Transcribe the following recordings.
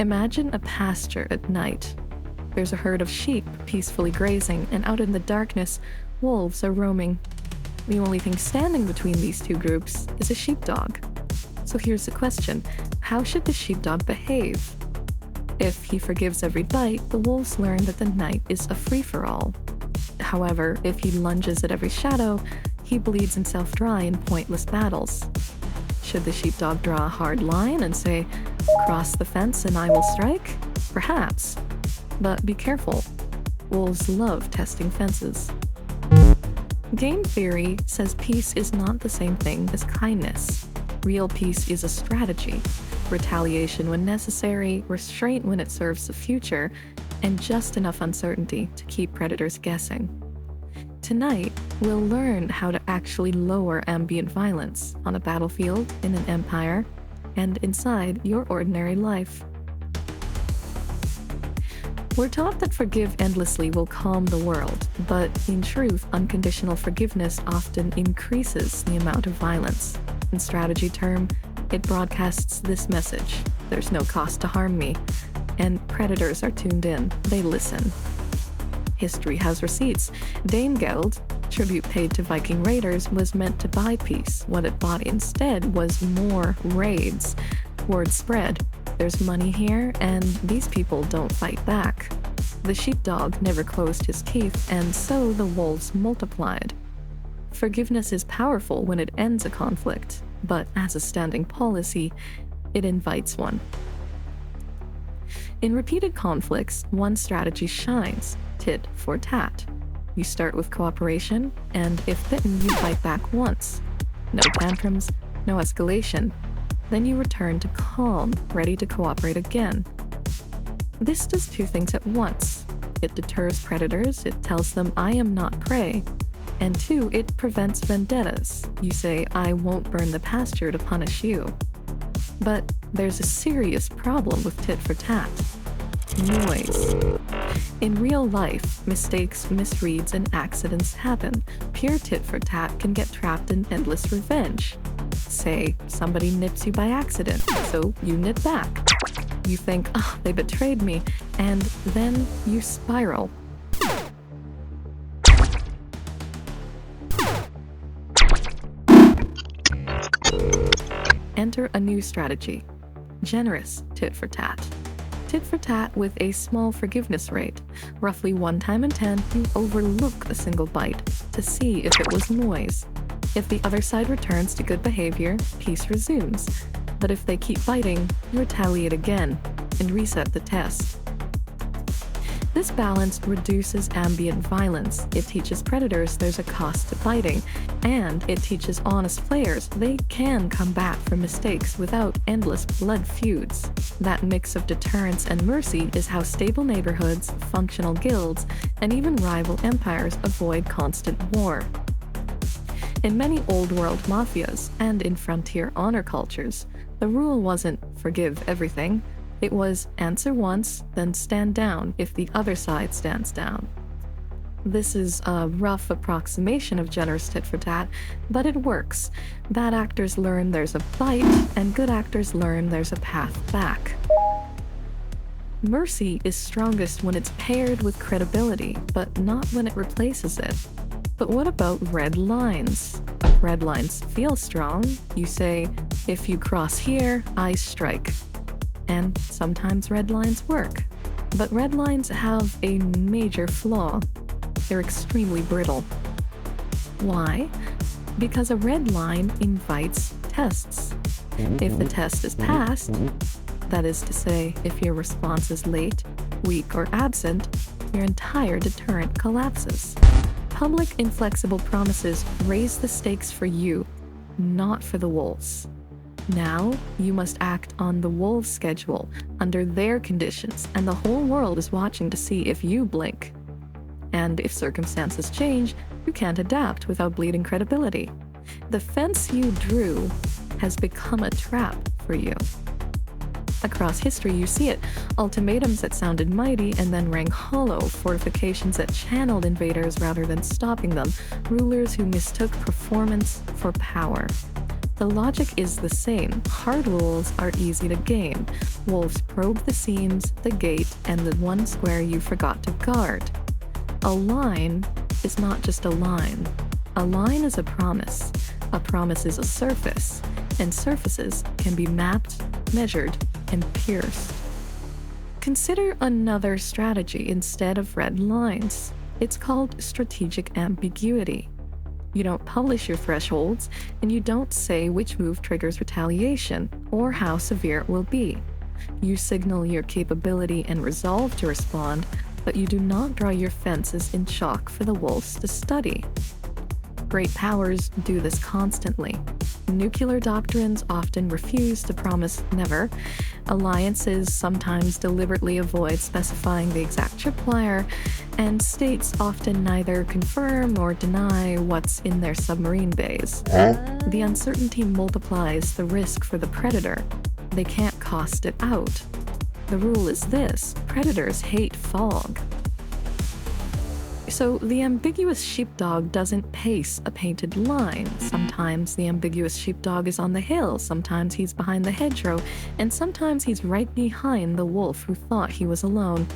Imagine a pasture at night. There's a herd of sheep peacefully grazing, and out in the darkness, wolves are roaming. The only thing standing between these two groups is a sheepdog. So here's the question: how should the sheepdog behave? If he forgives every bite, the wolves learn that the night is a free-for-all. However, if he lunges at every shadow, he bleeds himself dry in pointless battles. Should the sheepdog draw a hard line and say, "Cross the fence and I will strike"? Perhaps. But be careful. Wolves love testing fences. Game theory says peace is not the same thing as kindness. Real peace is a strategy. Retaliation when necessary, restraint when it serves the future, and just enough uncertainty to keep predators guessing. Tonight, we'll learn how to actually lower ambient violence on a battlefield, in an empire, and inside your ordinary life. We're taught that forgive endlessly will calm the world, but in truth, unconditional forgiveness often increases the amount of violence. In strategy term, it broadcasts this message: there's no cost to harm me, and predators are tuned in, they listen. History has receipts. Danegeld, tribute paid to Viking raiders, was meant to buy peace. What it bought instead was more raids. Word spread: there's money here, and these people don't fight back. The sheepdog never closed his teeth, and so the wolves multiplied. Forgiveness is powerful when it ends a conflict, but as a standing policy, it invites one. In repeated conflicts, one strategy shines: tit for tat. You start with cooperation, and if bitten, you fight back once. No tantrums, no escalation. Then you return to calm, ready to cooperate again. This does two things at once. It deters predators, it tells them I am not prey. And two, it prevents vendettas. You say, I won't burn the pasture to punish you. But there's a serious problem with tit for tat: noise. In real life, mistakes, misreads, and accidents happen. Pure tit for tat can get trapped in endless revenge. Say, somebody nips you by accident, so you nip back. You think, oh, they betrayed me, and then you spiral. Enter a new strategy: generous tit for tat. Tit for tat with a small forgiveness rate. Roughly 1 time in 10, you overlook a single bite to see if it was noise. If the other side returns to good behavior, peace resumes. But if they keep biting, you retaliate again and reset the test. This balance reduces ambient violence. It teaches predators there's a cost to biting, and it teaches honest players they can come back from mistakes without endless blood feuds. That mix of deterrence and mercy is how stable neighborhoods, functional guilds, and even rival empires avoid constant war. In many old-world mafias and in frontier honor cultures, the rule wasn't forgive everything. It was answer once, then stand down if the other side stands down. This is a rough approximation of generous tit for tat, but it works. Bad actors learn there's a bite, and good actors learn there's a path back. Mercy is strongest when it's paired with credibility, but not when it replaces it. But what about red lines? Red lines feel strong. You say, if you cross here, I strike. And sometimes red lines work. But red lines have a major flaw: they're extremely brittle. Why? Because a red line invites tests. If the test is passed, that is to say, if your response is late, weak, or absent, your entire deterrent collapses. Public inflexible promises raise the stakes for you, not for the wolves. Now, you must act on the wolves' schedule, under their conditions, and the whole world is watching to see if you blink. And if circumstances change, you can't adapt without bleeding credibility. The fence you drew has become a trap for you. Across history, you see it: ultimatums that sounded mighty and then rang hollow, fortifications that channeled invaders rather than stopping them, rulers who mistook performance for power. The logic is the same. Hard rules are easy to game. Wolves probe the seams, the gate, and the one square you forgot to guard. A line is not just a line. A line is a promise. A promise is a surface, and surfaces can be mapped, measured, and pierced. Consider another strategy instead of red lines. It's called strategic ambiguity. You don't publish your thresholds, and you don't say which move triggers retaliation or how severe it will be. You signal your capability and resolve to respond, but you do not draw your fences in chalk for the wolves to study. Great powers do this constantly. Nuclear doctrines often refuse to promise never. Alliances sometimes deliberately avoid specifying the exact tripwire, and states often neither confirm nor deny what's in their submarine bays. The uncertainty multiplies the risk for the predator. They can't cost it out. The rule is this: predators hate fog. So the ambiguous sheepdog doesn't pace a painted line. Sometimes the ambiguous sheepdog is on the hill, sometimes he's behind the hedgerow, and sometimes he's right behind the wolf who thought he was alone.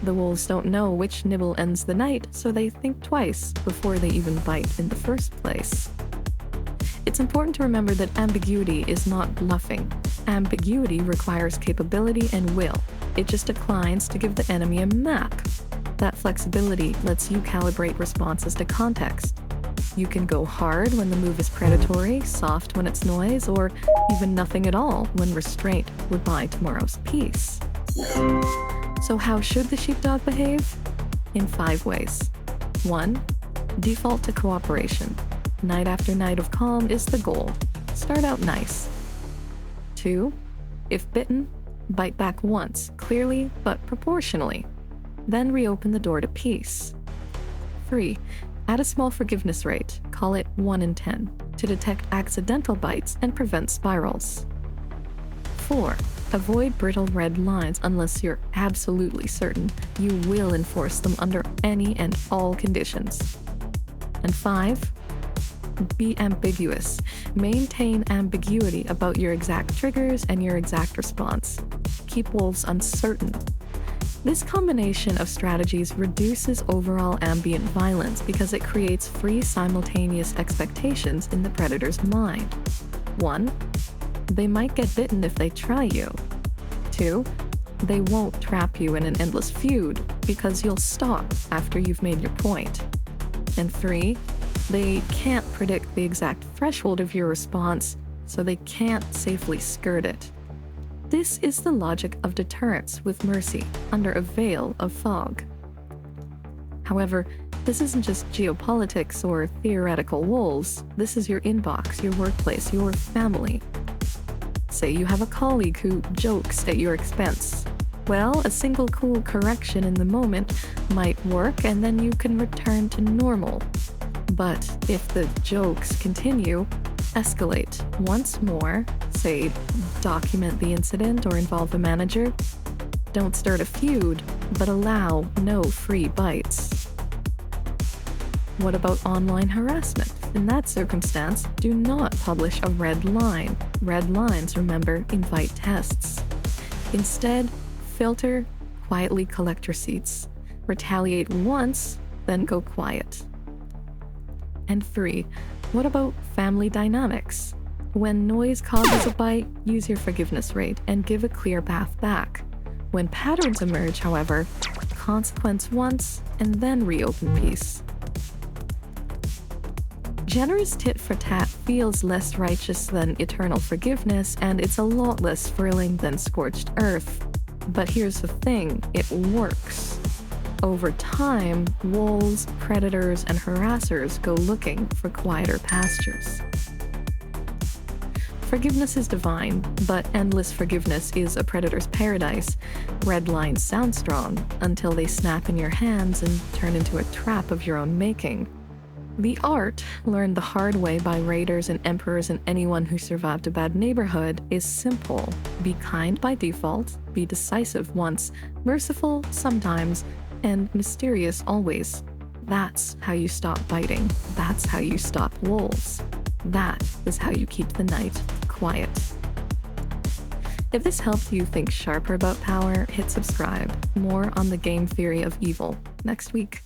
The wolves don't know which nibble ends the night, so they think twice before they even bite in the first place. It's important to remember that ambiguity is not bluffing. Ambiguity requires capability and will. It just declines to give the enemy a map. That flexibility lets you calibrate responses to context. You can go hard when the move is predatory, soft when it's noise, or even nothing at all when restraint would buy tomorrow's peace. So how should the sheepdog behave? In 5 ways. 1. Default to cooperation. Night after night of calm is the goal. Start out nice. 2. If bitten, bite back once, clearly but proportionally. Then reopen the door to peace. 3. Add a small forgiveness rate, call it 1 in 10, to detect accidental bites and prevent spirals. 4. Avoid brittle red lines unless you're absolutely certain you will enforce them under any and all conditions. And 5. Be ambiguous. Maintain ambiguity about your exact triggers and your exact response. Keep wolves uncertain. This combination of strategies reduces overall ambient violence because it creates free simultaneous expectations in the predator's mind. 1. They might get bitten if they try you. 2. They won't trap you in an endless feud because you'll stop after you've made your point. And 3. They can't predict the exact threshold of your response, so they can't safely skirt it. This is the logic of deterrence with mercy under a veil of fog. However, this isn't just geopolitics or theoretical wolves. This is your inbox, your workplace, your family. Say you have a colleague who jokes at your expense. Well, a single cool correction in the moment might work, and then you can return to normal. But if the jokes continue, escalate once more, say document the incident or involve the manager. Don't start a feud, but allow no free bites. What about online harassment? In that circumstance, do not publish a red line. Red lines, remember, invite tests. Instead, filter, quietly collect receipts. Retaliate once, then go quiet. And 3. What about family dynamics? When noise causes a bite, use your forgiveness rate and give a clear path back. When patterns emerge, however, consequence once and then reopen peace. Generous tit-for-tat feels less righteous than eternal forgiveness, and it's a lot less thrilling than scorched earth. But here's the thing, it works. Over time, wolves, predators, and harassers go looking for quieter pastures. Forgiveness is divine, but endless forgiveness is a predator's paradise. Red lines sound strong until they snap in your hands and turn into a trap of your own making. The art, learned the hard way by raiders and emperors and anyone who survived a bad neighborhood, is simple. Be kind by default, be decisive once, merciful sometimes, and mysterious always. That's how you stop biting. That's how you stop wolves. That is how you keep the night quiet. If this helped you think sharper about power, hit subscribe. More on the game theory of evil next week.